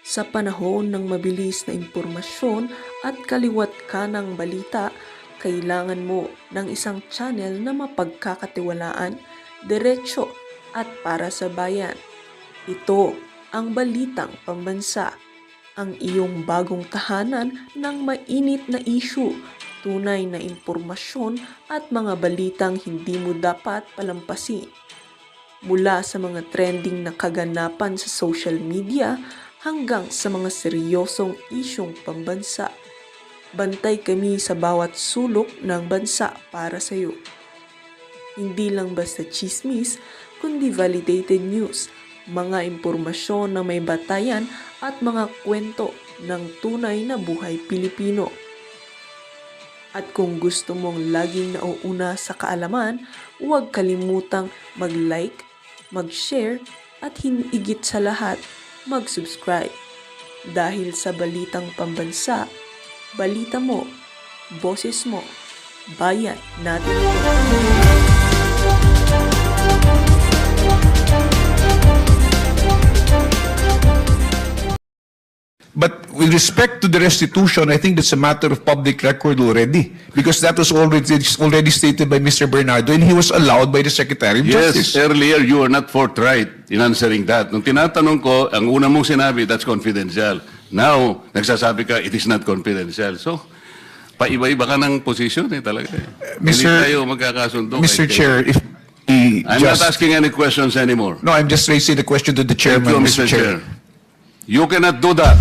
Sa panahon ng mabilis na impormasyon at kaliwat kanang balita, kailangan mo ng isang channel na mapagkakatiwalaan, diretsyo at para sa bayan. Ito ang Balitang Pambansa, ang iyong bagong tahanan ng mainit na issue, tunay na impormasyon at mga balitang hindi mo dapat palampasin. Mula sa mga trending na kaganapan sa social media hanggang sa mga seryosong isyong pambansa. Bantay kami sa bawat sulok ng bansa para sa iyo. Hindi lang basta chismis, kundi validated news, mga impormasyon na may batayan at mga kwento ng tunay na buhay Pilipino. At kung gusto mong laging nauuna sa kaalaman, huwag kalimutang mag-like, mag-share at higit sa lahat, mag-subscribe. Dahil sa Balitang Pambansa, balita mo, boses mo, bayan natin ito. But with respect to the restitution, I think that's a matter of public record already, because that was already stated by Mr. Bernardo, and he was allowed by the Secretary of Justice. Yes, earlier you were not forthright in answering that. Nung tinatanong ko, ang una mong sinabi, that's confidential. Now, nagsasabi ka, it is not confidential. So, paiba-iba ka ng position talaga. Hindi tayo magkakasundo. Mr. Chair, if I'm not asking any questions anymore. No, I'm just raising the question to the chairman, Thank you, Mr. Chair. You cannot do that.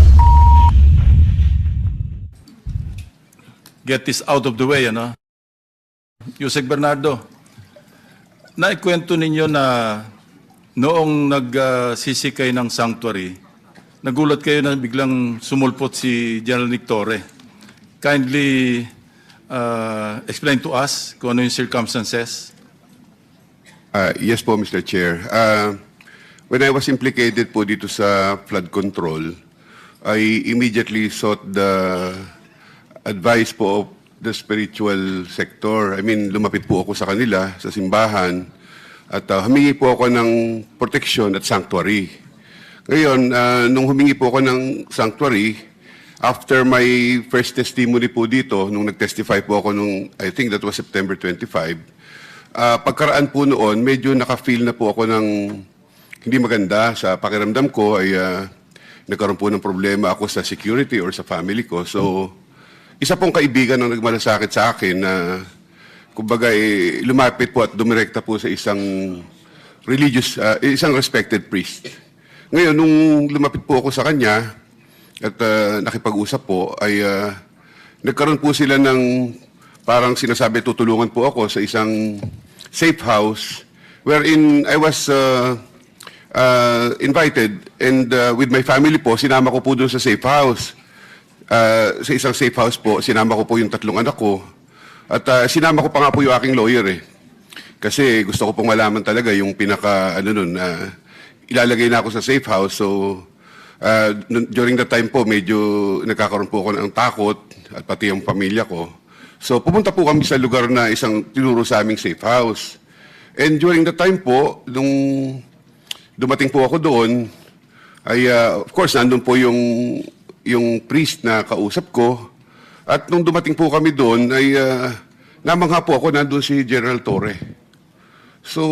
Get this out of the way, ano? Yusek Bernardo, naikwento ninyo na noong nagsisikay ng sanctuary, nagulat kayo na biglang sumulpot si General Nick Torre. Kindly explain to us kung ano yung circumstances. Yes po, Mr. Chair. When I was implicated po dito sa flood control, I immediately sought the advice po of the spiritual sector. I mean, lumapit po ako sa kanila, sa simbahan, at humingi po ako ng protection at sanctuary. Ngayon, nung humingi po ako ng sanctuary, after my first testimony po dito, nung nag-testify po ako nung, I think that was September 25, pagkaraan po noon, medyo naka-feel na po ako ng hindi maganda sa pakiramdam ko ay nagkaroon po ng problema ako sa security or sa family ko. So, isa pong kaibigan ang nagmalasakit sa akin na kumbaga lumapit po at dumirekta po sa isang religious, isang respected priest. Ngayon, nung lumapit po ako sa kanya at nakipag-usap po, ay nagkaroon po sila ng parang sinasabi tutulungan po ako sa isang safe house wherein I was invited and with my family po, sinama ko po doon sa safe house. Sa isang safe house po, sinama ko po yung 3 anak ko. At sinama ko pa nga po yung aking lawyer eh. Kasi gusto ko pong malaman talaga yung pinaka, ilalagay na ako sa safe house. So, during that time po, medyo nagkakaroon po ako ng takot at pati yung pamilya ko. So, pumunta po kami sa lugar na isang tinuro sa aming safe house. And during that time po, nung dumating po ako doon, ay of course, nandun po yung priest na kausap ko. At nung dumating po kami doon, ay namangha po ako, nandun si General Torre. So,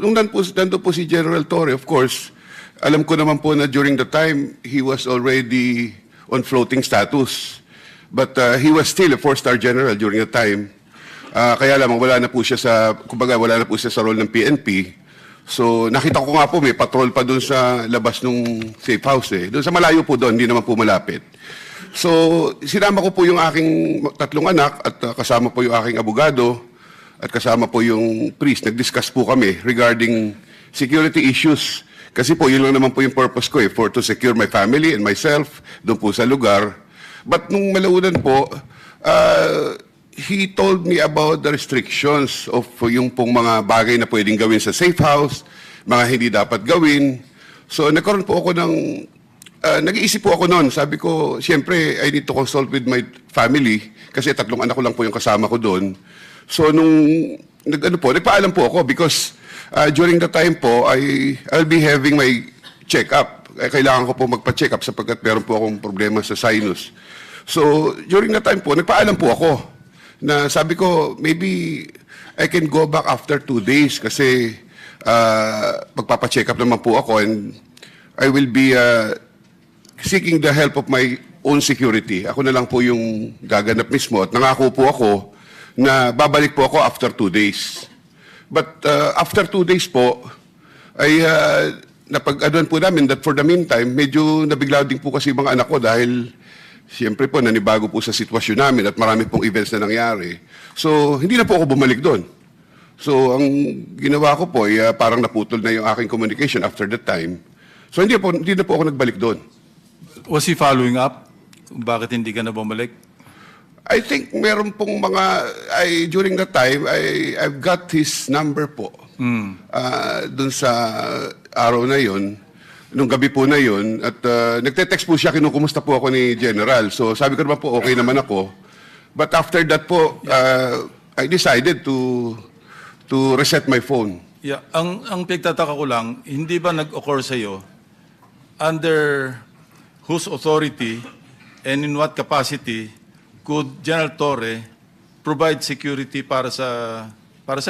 nung nandun po si General Torre, of course, alam ko naman po na during the time, he was already on floating status. But he was still a 4-star general during the time. Kaya lamang wala na po siya sa role ng PNP. So, nakita ko nga po, may patrol pa doon sa labas ng safe house eh. Doon sa malayo po doon, hindi naman po malapit. So, sinama ko po yung aking 3 anak at kasama po yung aking abogado at kasama po yung priest. Nag-discuss po kami regarding security issues. Kasi po, yun lang naman po yung purpose ko eh, to secure my family and myself doon po sa lugar. But nung malaunan po, he told me about the restrictions of yung pong mga bagay na pwedeng gawin sa safe house, mga hindi dapat gawin. So nagkaroon po ako ng, nag-iisip po ako noon. Sabi ko, siyempre, I need to consult with my family kasi 3 anak ko lang po yung kasama ko doon. So nung, nagpaalam po ako because during the time po, I'll be having my check-up kailangan ko po magpa-check up sapagkat meron po akong problema sa sinus. So, during that time po, nagpaalam po ako na sabi ko, maybe I can go back after 2 days kasi magpapa-check up naman po ako and I will be seeking the help of my own security. Ako na lang po yung gaganap mismo at nangako po ako na babalik po ako after 2 days. But after 2 days po, ay napag-aduan po namin that for the meantime, medyo nabigla din po kasi yung mga anak ko dahil siyempre po nanibago po sa sitwasyon namin at marami pong events na nangyari. So, hindi na po ako bumalik doon. So, ang ginawa ko po ay parang naputol na yung aking communication after that time. So, hindi na po ako nagbalik doon. Was he following up? Bakit hindi ka na bumalik? I think meron pong during that time, I've got his number po. Doon sa araw na yon, nung gabi po na yon, at nagte-text po siya, kinukumusta po ako ni General. So sabi ko naman po, okay naman ako. But after that po, I decided to reset my phone. Yeah, ang pagtataka ko lang, hindi ba nag-occur sa iyo under whose authority and in what capacity could General Torre provide security para sa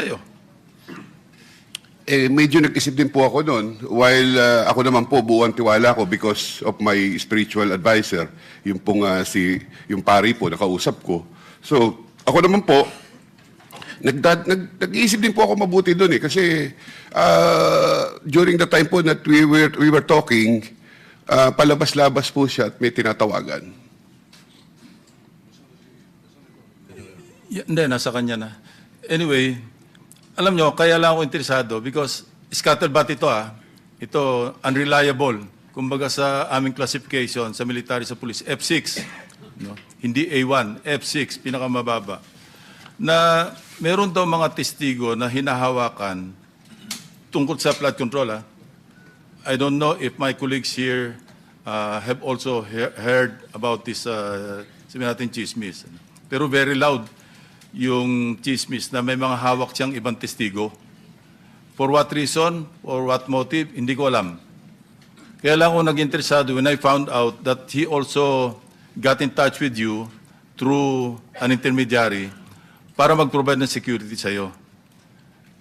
iyo? Medyo nag-isip din po ako noon while ako naman po buuan tiwala ko because of my spiritual advisor, yung pong yung pari po nakausap ko. So, ako naman po nag-iisip din po ako mabuti doon kasi during the time po that we were talking, palabas-labas po siya at may tinatawagan. Hindi, nasa kanya na. Anyway, alam nyo, kaya lang ako interesado because scatterbat ito Ito, unreliable. Kumbaga sa aming classification, sa military, sa police, F6. No? Hindi A1, F6, pinakamababa. Na meron daw mga testigo na hinahawakan tungkol sa flood control. I don't know if my colleagues here have also heard about this, sabi natin, chismis. Pero very loud yung chismis na may mga hawak siyang ibang testigo. For what reason, or what motive, hindi ko alam. Kaya lang ako nag-interesado when I found out that he also got in touch with you through an intermediary para mag-provide ng security sa iyo.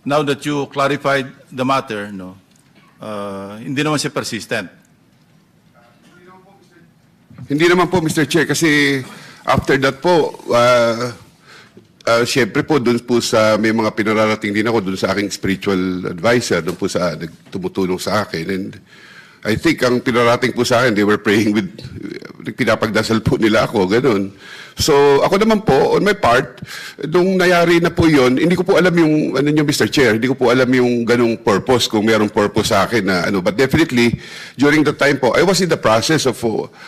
Now that you clarified the matter, hindi naman siya persistent. Hindi naman po, Mr. Chair, kasi after that po, siyempre po, doon po sa may mga pinararating din ako doon sa aking spiritual advisor, doon po sa tumutulong sa akin. And I think ang pinarating po sa akin, they were praying with, pinapagdasal po nila ako, ganun. So ako naman po, on my part, nung nayari na po yon, hindi ko po alam yung, Mr. Chair, hindi ko po alam yung ganung purpose, kung mayroong purpose sa akin na But definitely, during the time po, I was in the process of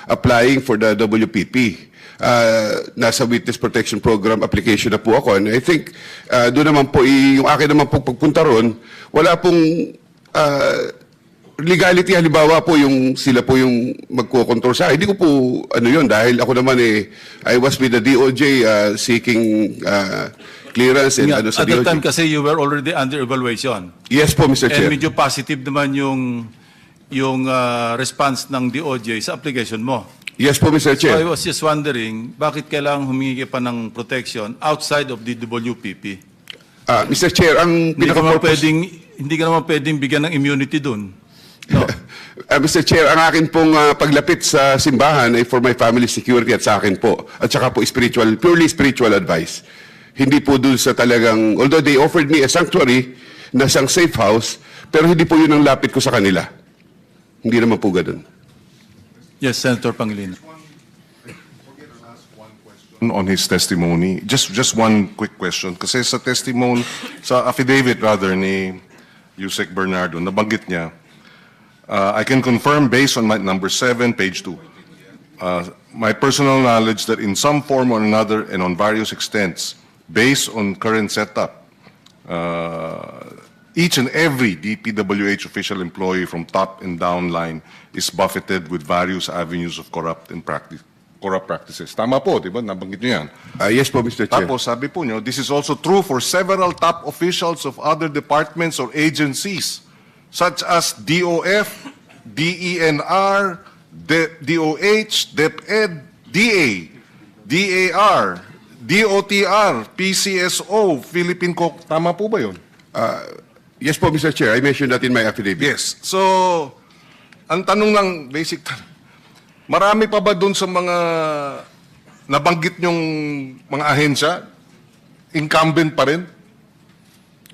applying for the WPP. Nasa Witness Protection Program application na po ako. And I think, doon naman po, yung akin naman po pagpunta ron, wala pong legality. Halimbawa po, sila po yung magko-control sa akin. Hindi ko po, yun, dahil ako naman I was with the DOJ seeking clearance and At sa the DOJ. time kasi you were already under evaluation. Yes po, Mr. And Chair. medyo positive naman yung response ng DOJ sa application mo. Yes po, Mr. So I Chair. was just wondering, bakit kailangang humingi ka pa ng protection outside of the WPP? Mr. Chair, ang pinaka-purpose... Hindi ka naman pwedeng bigyan ng immunity dun. No. Mr. Chair, ang akin pong paglapit sa simbahan ay for my family security at sa akin po. At saka po purely spiritual advice. Hindi po dun sa talagang, although they offered me a sanctuary na isang safe house, pero hindi po yun ang lapit ko sa kanila. Hindi naman po ganun. Yes, Senator Pangilinan. On his testimony, just one quick question. Kasi sa testimony, sa affidavit rather ni Yusek Bernardo, nabanggit niya, I can confirm based on my number 7, page 2, my personal knowledge that in some form or another and on various extents, based on current setup, each and every DPWH official employee from top and down line is buffeted with various avenues of corrupt practices. Tama po, di ba? Nabanggit niyo yan. Yes po, Mr. Chair. Tapos sabi po niyo, this is also true for several top officials of other departments or agencies such as DOF, DENR, DOH, DepEd, DA, DAR, DOTR, PCSO, Philippine Tama po ba yun? Yes po, Mr. Chair. I mentioned that in my affidavit. Yes. So, ang tanong lang, marami pa ba doon sa mga nabanggit nyong mga ahensya? Incumbent pa rin?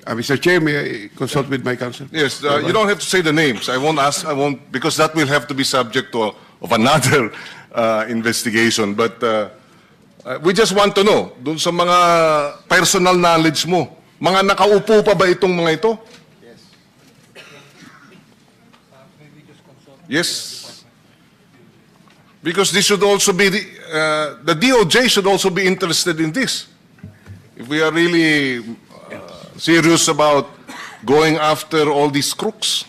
Mr. Chair, may I consult with my counsel? Yes, you don't have to say the names. I won't, because that will have to be subject to of another investigation. But we just want to know, dun sa mga personal knowledge mo, mga nakaupo pa ba itong mga ito? Yes. Because this should also be, the DOJ should also be interested in this. If we are really serious about going after all these crooks.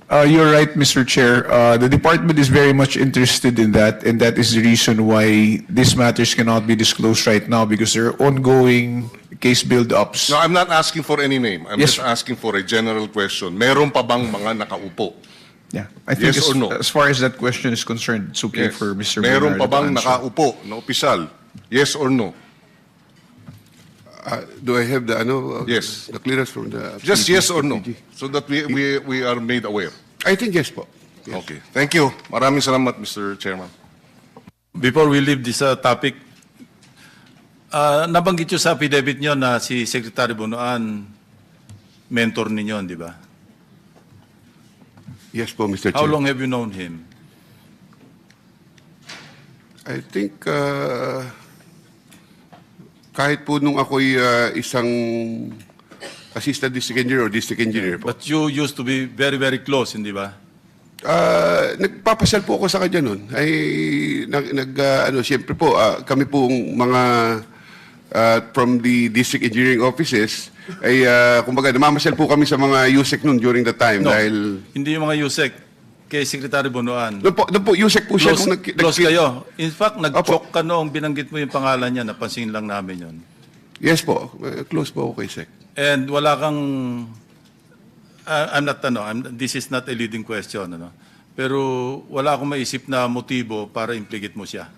You're right, Mr. Chair. The department is very much interested in that, and that is the reason why these matters cannot be disclosed right now, because there are ongoing case build-ups. No, I'm not asking for any name. I'm Yes, just asking for a general question. Meron pa bang mga nakaupo? Yeah, I think Yes or no? as far as that question is concerned, it's okay Yes. for Mr. Meron pa Bernardo to bang answer. nakaupo na opisyal? Yes or no? Do I have the, Yes. the clearance from the... Just yes or no? PG? So that we are made aware. I think yes po. Yes. Okay. Thank you. Maraming salamat, Mr. Chairman. Before we leave this topic, nabanggit nyo sa affidavit nyo na si Secretary Bunuan, mentor ninyo, di ba? Yes po, Mr. Chair. How long have you known him? I think kahit po nung ako'y isang assistant district engineer or district engineer po. But you used to be very, very close, hindi ba? Nagpapasal po ako sa kanya noon. Siyempre po, kami pong mga from the district engineering offices, ay kumbaga, namamasyal po kami sa mga USEC noon during the time No, dahil... hindi yung mga USEC, kay Secretary Bunuan. Doon po, USEC po siya. Close kayo. In fact, nag-choke ka noong binanggit mo yung pangalan niya, napansin lang namin yon. Yes po, close po ako kay Sec. And wala kang, this is not a leading question, pero wala akong maisip na motibo para implicate mo siya.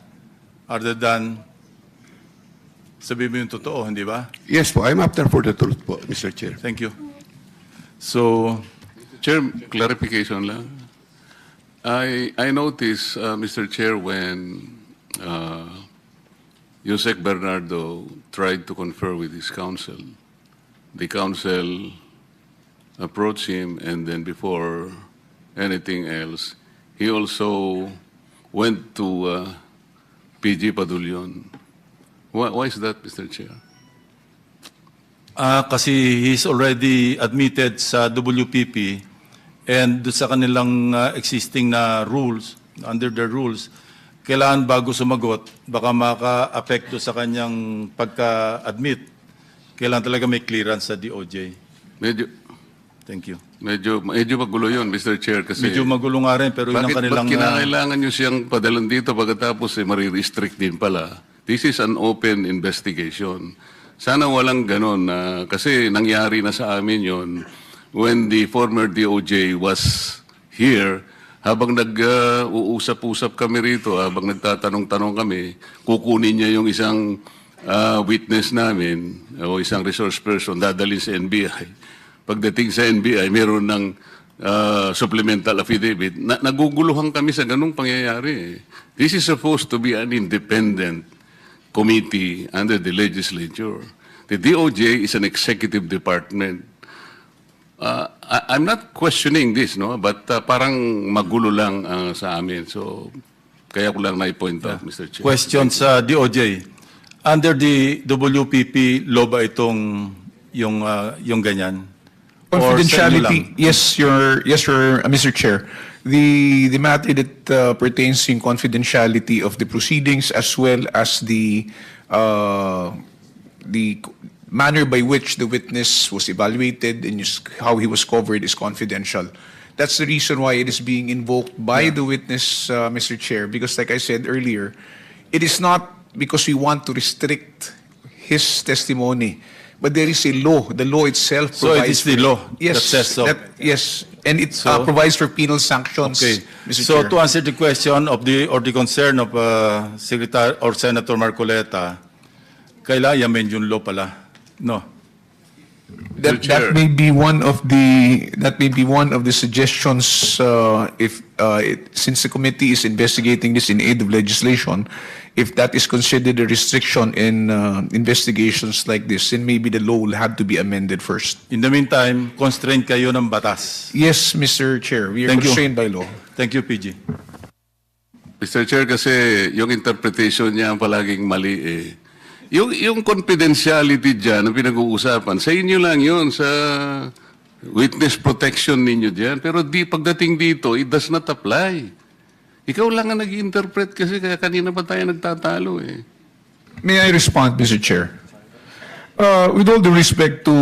Other than, sabihin mo yung totoo, hindi ba? Yes po, I'm after for the truth po, Mr. Chair. Thank you. So, Chair, clarification lang. I noticed, Mr. Chair, when Yusek Bernardo tried to confer with his counsel, the counsel approached him, and then before anything else, he also went to PG Padulyon. Why is that, Mr. Chair? kasi he's already admitted sa WPP and doon sa kanilang existing na rules, under the rules, kailangan bago sumagot, baka maka-apekto sa kanyang pagka-admit, kailangan talaga may clearance sa DOJ. Thank you. Medyo magulo yun, Mr. Chair, kasi... Medyo magulo nga rin, pero yun ang kanilang... Bakit kinakailangan nyo siyang padalan dito pagkatapos marirestrict din pala? This is an open investigation. Sana walang ganon, kasi nangyari na sa amin yon when the former DOJ was here, habang nag-uusap-usap kami rito, habang nagtatanong-tanong kami, kukunin niya yung isang witness namin o isang resource person, dadalhin sa NBI. Pagdating sa NBI, meron ng supplemental affidavit. Naguguluhan kami sa ganung pangyayari. This is supposed to be an independent committee under the legislature. The DOJ is an executive department. I'm not questioning this, no, but parang magulo lang sa amin. So, kaya ko lang na-point out, Mr. Chair. Question sa DOJ. Under the WPP, law ba itong yung ganyan? Or sa inyo lang? Confidentiality, yes, Mr. Chair. The matter that pertains in confidentiality of the proceedings as well as the manner by which the witness was evaluated and how he was covered is confidential. That's the reason why it is being invoked by the witness, Mr. Chair, because like I said earlier, it is not because we want to restrict his testimony, but there is a law. The law itself So it provides is the for- law Yes, that says so. yes. and it provides for penal sanctions, Okay. Mr. So Chair. to answer the question of the concern of Secretary or Senator Marcoleta, kailangan i-amend yung law pala. No. That Chair. may be one of the suggestions since the committee is investigating this in aid of legislation, if that is considered a restriction in investigations like this, then maybe the law will have to be amended first. In the meantime, constrained kayo ng batas. Yes, Mr. Chair, we are Thank you. constrained by law. Thank you, PG. Mr. Chair, kasi yung interpretation niya ang palaging mali eh. Yung confidentiality dyan na pinag-uusapan, sa inyo lang yun, sa witness protection ninyo dyan. Pero pagdating dito, it does not apply. Ikaw lang ang nag-interpret kasi kaya kanina pa tayo nagtatalo eh. May I respond, Mr. Chair? With all due respect to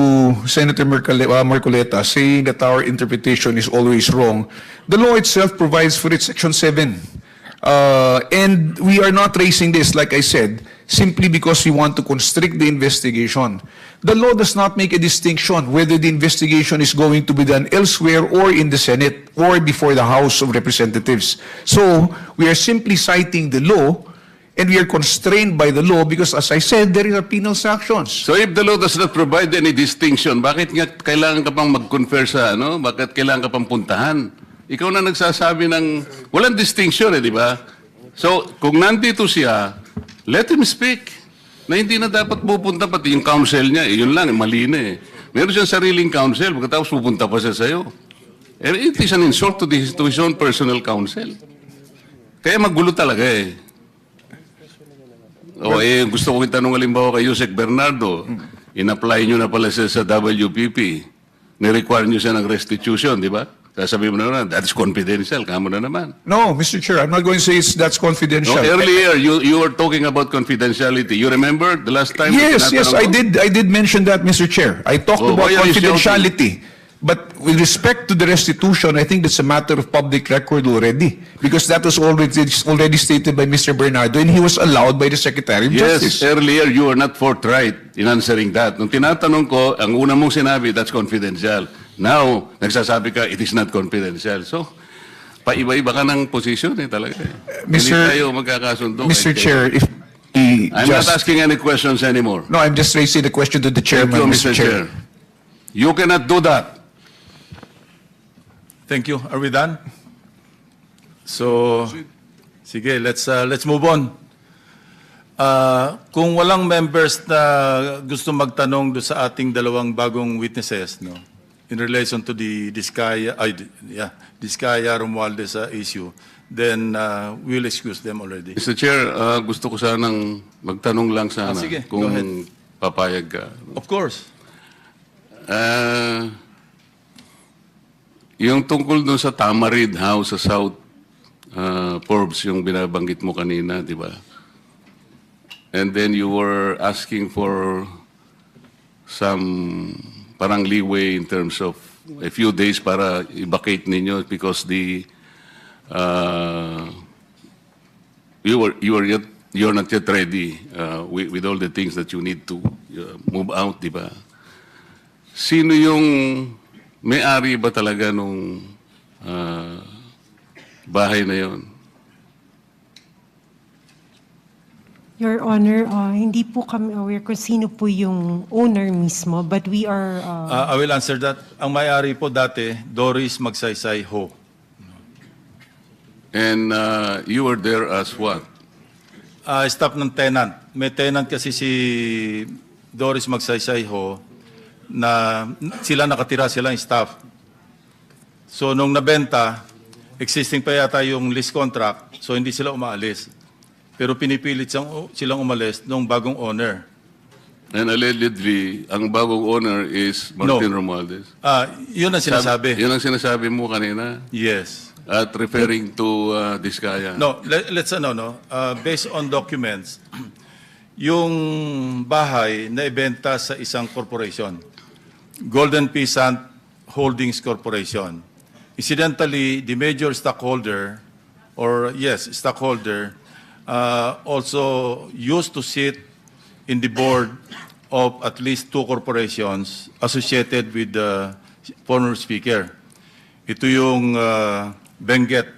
Senator Marcoleta saying that our interpretation is always wrong, the law itself provides for it, Section 7. And we are not raising this, like I said, simply because we want to constrict the investigation. The law does not make a distinction whether the investigation is going to be done elsewhere or in the Senate or before the House of Representatives. So we are simply citing the law, and we are constrained by the law because, as I said, there are penal sanctions. So if the law does not provide any distinction, bakit nga kailangan ka pang mag-confer sa ano? Bakit kailangan ka pang puntahan? Ikaw na nagsasabi ng walang distinction eh, di ba? So kung nandito siya, let him speak. Na hindi na dapat pupunta pati yung counsel niya. Eh, yun lang, mali na eh. Meron siyang sariling counsel, pagkatapos pupunta pa siya sa'yo. Eh, it is an insult to his own personal counsel. Kaya magulo talaga eh. O eh, gusto ko itanong halimbawa kay Yusek Bernardo, in-apply nyo na pala siya sa WPP. Ni-require nyo siya ng restitution, di ba? Sasabihin mo na naman, that is confidential, kamo na naman. No, Mr. Chair, I'm not going to say that's confidential. No, earlier, you were talking about confidentiality. You remember the last time? Yes, I did. did mention that, Mr. Chair. I talked Oh, about why are you confidentiality. But with respect to the restitution, I think that's a matter of public record already, because that was already stated by Mr. Bernardo, and he was allowed by the Secretary of Yes, Justice. earlier you were not forthright in answering that. Nung tinatanong ko, ang una mong sinabi, that's confidential. Now, nagsasabi ka, it is not confidential. So, paiba-iba ka ng position eh talaga. Hindi tayo magkakasundo. Mr. kahit Chair, if he I'm just... not asking any questions anymore. No, I'm just raising the question to the Thank chairman, you, Mr. Chair. You cannot do that. Thank you. Are we done? So, sige, let's move on. Kung walang members na gusto magtanong do sa ating dalawang bagong witnesses, no, in relation to the Diskaya Romualdez issue, then we'll excuse them already. Mr. Chair, gusto ko sanang magtanong lang sana sige, kung go ahead. papayag ka. Of course. Yung tungkol doon sa Tamarid House sa South Forbes, yung binabanggit mo kanina, di ba? And then you were asking for some parang leeway in terms of a few days para i-vacate ninyo because you're not yet ready with all the things that you need to move out, di ba? Sino yung may-ari ba talaga nung bahay na yon? Your Honor, hindi po kami aware kung sino po yung owner mismo, but we are... I will answer that. Ang may-ari po dati, Doris Magsaysay Ho. And you were there as what? Staff ng tenant. May tenant kasi si Doris Magsaysay Ho na sila nakatira, sila yung staff. So nung nabenta, existing pa yata yung lease contract, so hindi sila umaalis. Pero pinipilit silang umalis nung bagong owner. And allegedly, ang bagong owner is Martin Romualdez. Yun ang sinasabi. Yun ang sinasabi mo kanina Yes. at referring to Diskaya. No, let's based on documents, yung bahay na ibenta sa isang corporation, Golden Peasant Holdings Corporation. Incidentally, the major stockholder, also used to sit in the board of at least two corporations associated with the former speaker. Ito yung Benguet,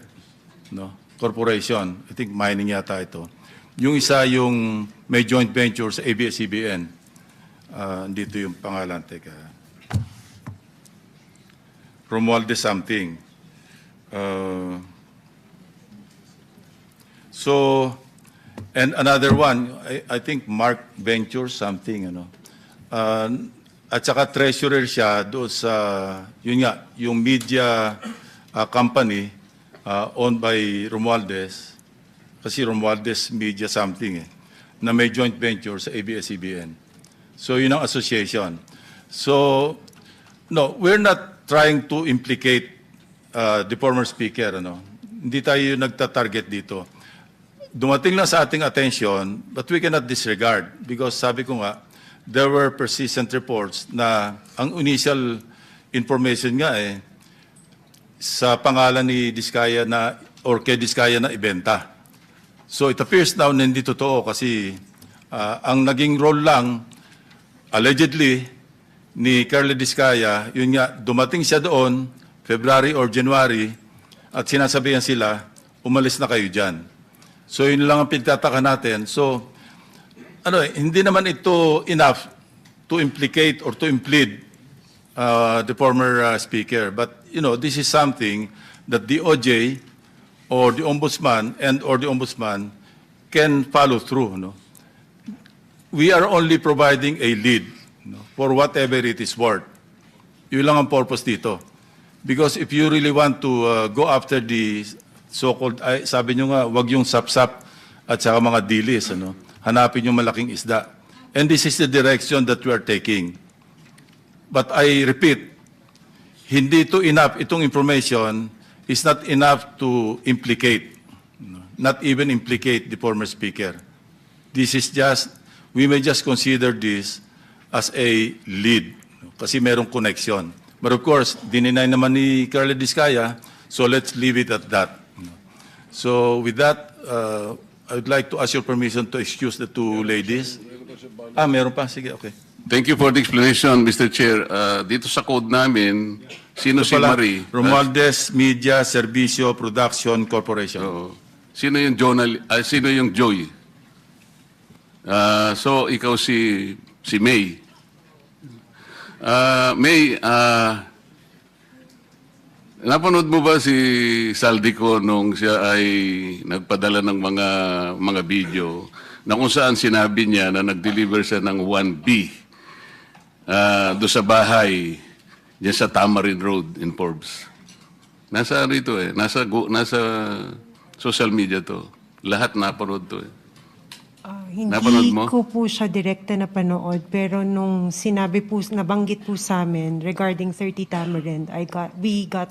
no, Corporation. I think mining yata ito. Yung isa yung may joint venture sa ABS-CBN. Dito yung pangalan. Teka. Romualdez something. So, and another one, I think Mark Venture something, ano. At saka treasurer siya doon sa, yun nga, yung media company owned by Romualdez, kasi Romualdez Media something na may joint venture sa ABS-CBN. So yun ang association. So, no, we're not trying to implicate the former speaker, ano. Hindi tayo nagta-target dito. Dumating lang sa ating attention, but we cannot disregard because sabi ko nga, there were persistent reports na ang initial information nga sa pangalan ni Diskaya na or kay Diskaya na ibenta. So it appears now na hindi totoo kasi ang naging role lang allegedly ni Carla Diskaya, yun nga, dumating siya doon February or January at sinasabihan sila, umalis na kayo dyan. So yun lang ang pinagtataka natin. So hindi naman ito enough to implicate or to implead the former speaker. But this is something that the OJ or the ombudsman or the ombudsman can follow through. No? We are only providing a lead for whatever it is worth. Yun lang ang purpose dito. Because if you really want to go after the so-called, sabi nyo nga, wag yung sapsap at saka mga dilis, hanapin yung malaking isda. And this is the direction that we are taking. But I repeat, hindi ito enough, itong information is not enough to implicate, not even implicate the former speaker. This is just, we may just consider this as a lead, kasi merong connection. But of course, dininay naman ni Carla Diskaya, so let's leave it at that. So with that, I would like to ask your permission to excuse the two ladies. Meron pa? Sige, okay. Thank you for the explanation, Mr. Chair. Dito sa code namin, sino si Pala, Marie? Romualdez Media Servicio Production Corporation. Oo. Sino yung sino yung Joy? So ikaw si May. May, napanood mo ba si Saldico nung siya ay nagpadala ng mga video na kung saan sinabi niya na nag-deliver siya ng 1B doon sa bahay diyan sa Tamarin Road in Forbes? Nasa rito nasa social media to. Lahat napanood to Napanood Hindi mo? ko po siya direkta na panood, pero nung sinabi po, nabanggit po sa amin regarding 30 Tamarind, we got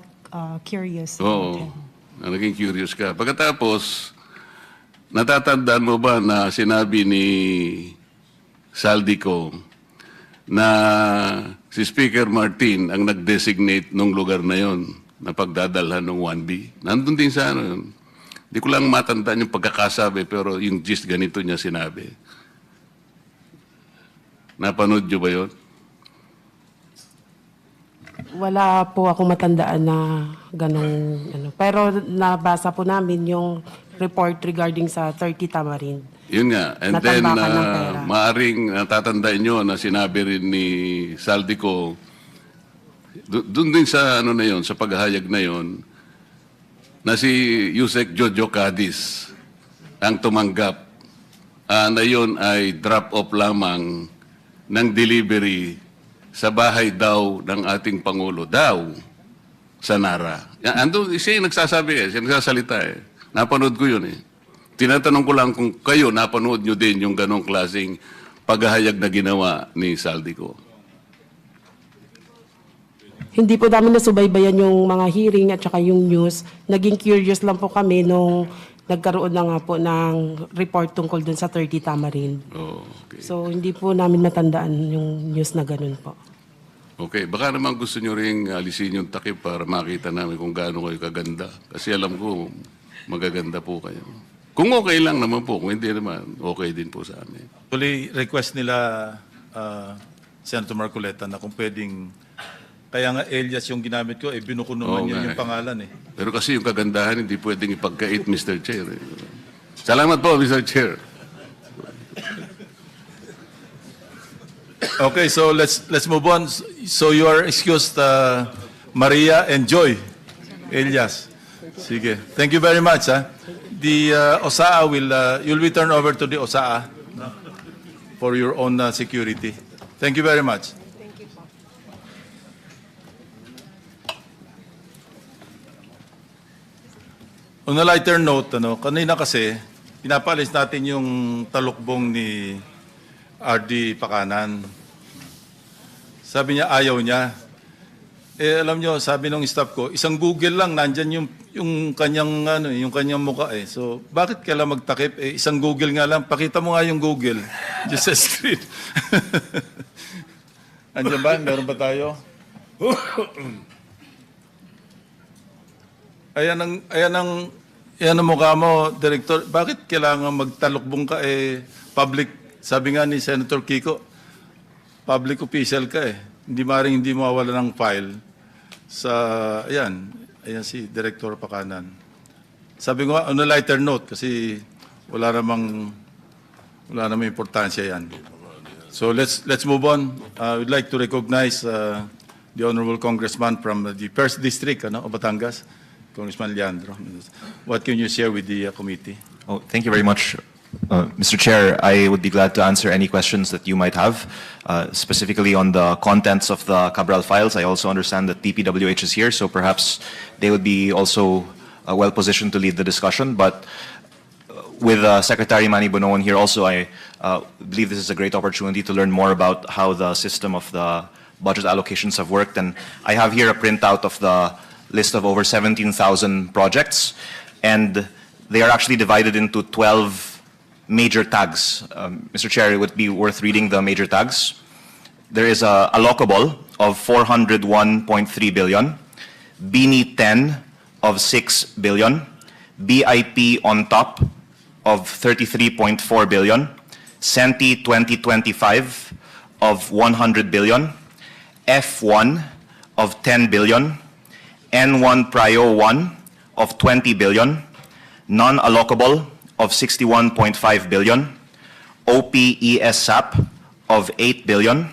curious about him. Naging curious ka. Pagkatapos, natatandaan mo ba na sinabi ni Saldico na si Speaker Martin ang nag-designate nung lugar na yon na pagdadalhan ng 1B? Nandun din sa yun. Di ko lang matandaan yung pagkakasabi, pero yung gist ganito niya sinabi. Napanood niyo ba yun? Wala po ako matandaan na ganong Pero nabasa po namin yung report regarding sa 30 Tamarind. Yun nga. And then, Natambakan ng pera. maaring natatandaan nyo na sinabi rin ni Saldico, doon din sa na yun, sa paghahayag na yun, na si Yusek Jojo Cadiz ang tumanggap na yun ay drop-off lamang ng delivery sa bahay daw ng ating Pangulo, daw, sa Nara. Ando, siya yung nagsasabi siya nagsasalita Napanood ko yun Tinatanong ko lang kung kayo napanood nyo din yung ganong klaseng paghahayag na ginawa ni Saldico. Hindi po namin nasubaybayan yung mga hearing at saka yung news. Naging curious lang po kami nung nagkaroon na nga po ng report tungkol dun sa 30 Tamarind. Oh, okay. So, hindi po namin matandaan yung news na ganun po. Okay, baka naman gusto nyo rin alisin yung takip para makita namin kung gaano kayo kaganda. Kasi alam ko, magaganda po kayo. Kung okay lang naman po, kung hindi naman, okay din po sa amin. Actually, request nila Senator Marcoleta na kung pwedeng Kaya nga Elias yung ginamit ko, binuko naman Oo yun nga yung pangalan eh. Pero kasi yung kagandahan, hindi pwedeng ipagkait, Mr. Chair. Salamat po, Mr. Chair. Okay, so let's move on. So you are excused, Maria and Joy. Elias. Sige. Thank you very much. The OSAA you'll be turned over to the OSAA for your own security. Thank you very much. On a lighter note, kanina kasi, pinapaalis natin yung talukbong ni RD Pakanan. Sabi niya, ayaw niya. Alam niyo, sabi nung staff ko, isang Google lang, nandyan yung kanyang, yung kanyang mukha eh. So, bakit kailangan magtakip? Isang Google nga lang. Pakita mo nga yung Google. Just a screen. Andiyan ba? Meron ba tayo? Ayan ang mukha mo, Director. Bakit kailangan magtalukbong ka public, sabi nga ni Senator Kiko, public official ka hindi mawawala ng file sa, ayan si Director Pakanan. Sabi ko on a lighter note, kasi wala namang importansya yan. So let's move on. We'd like to recognize the Honorable Congressman from the 1st District of Batangas, Congressman Leandro. What can you share with the committee? Oh, thank you very much, Mr. Chair. I would be glad to answer any questions that you might have, specifically on the contents of the Cabral files. I also understand that DPWH is here, so perhaps they would be also well positioned to lead the discussion. But with Secretary Manny Bonoan here also, I believe this is a great opportunity to learn more about how the system of the budget allocations have worked. And I have here a printout of the list of over 17,000 projects, and they are actually divided into 12 major tags. Mr. Chair, it would be worth reading the major tags. There is a allocable of 401.3 billion, BINI 10 of 6 billion, BIP on top of 33.4 billion, CENTI 2025 of 100 billion, F1 of 10 billion, N1 Prio 1 of 20 billion, non-allocable of 61.5 billion, OPESAP of 8 billion,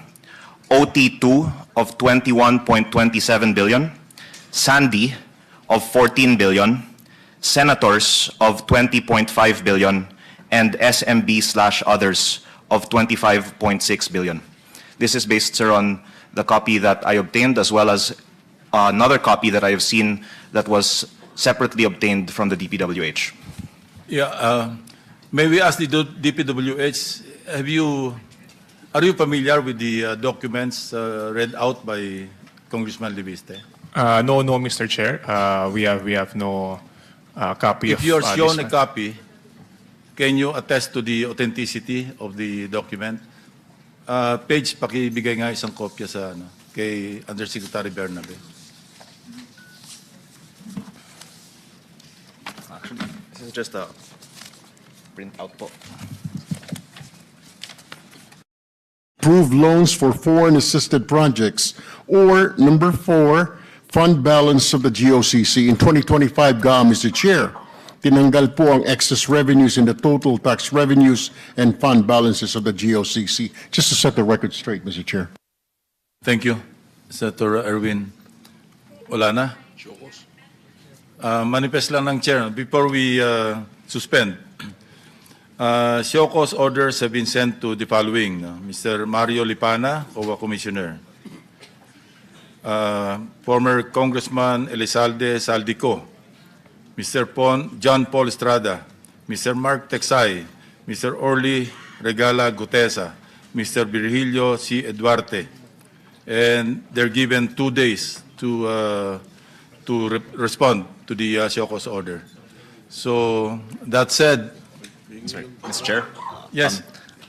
OT2 of 21.27 billion, SANDI of 14 billion, Senators of 20.5 billion, and SMB/others of 25.6 billion. This is based, sir, on the copy that I obtained, as well as another copy that I have seen that was separately obtained from the DPWH. Yeah, may we ask the DPWH, are you familiar with the documents read out by Congressman Libiste? No, Mr. Chair. We have no copy of If you're shown this a copy, can you attest to the authenticity of the document? Page, pakibigay nga isang kopya sa kay Undersecretary Bernabe. Actually, this is just a printout po. Approved loans for foreign assisted projects, or number 4, fund balance of the GOCC in 2025 Mr. Chair. Tinanggal po ang excess revenues in the total tax revenues and fund balances of the GOCC. Just to set the record straight, Mr. Chair. Thank you, Senator Erwin. Wala na? Manifest lang ng Chair. Before we suspend, show cause orders have been sent to the following. Mr. Mario Lipana, COA Commissioner. Former Congressman Elizalde Saldico. Mr. John Paul Estrada, Mr. Mark Texay, Mr. Orly Regala Gutesa, Mr. Virgilio C. Eduarte, and they're given 2 days to respond to the show cause order. So that said, Mr. Chair? yes.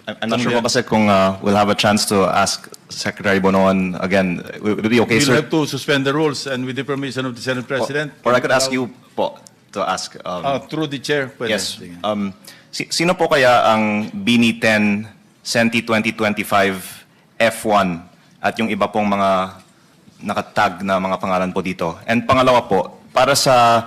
I'm not sure po kasi kung we'll have a chance to ask Secretary Bonoan again. Would it be okay, We'll sir? have to suspend the rules, and with the permission of the Senate President. Or I could ask you po to ask. Through the Chair. Pwede. Yes. Sige. Sino po kaya ang BINI 10, CENTI 2025, F1, at yung iba pong mga nakatag na mga pangalan po dito. And pangalawa po, para sa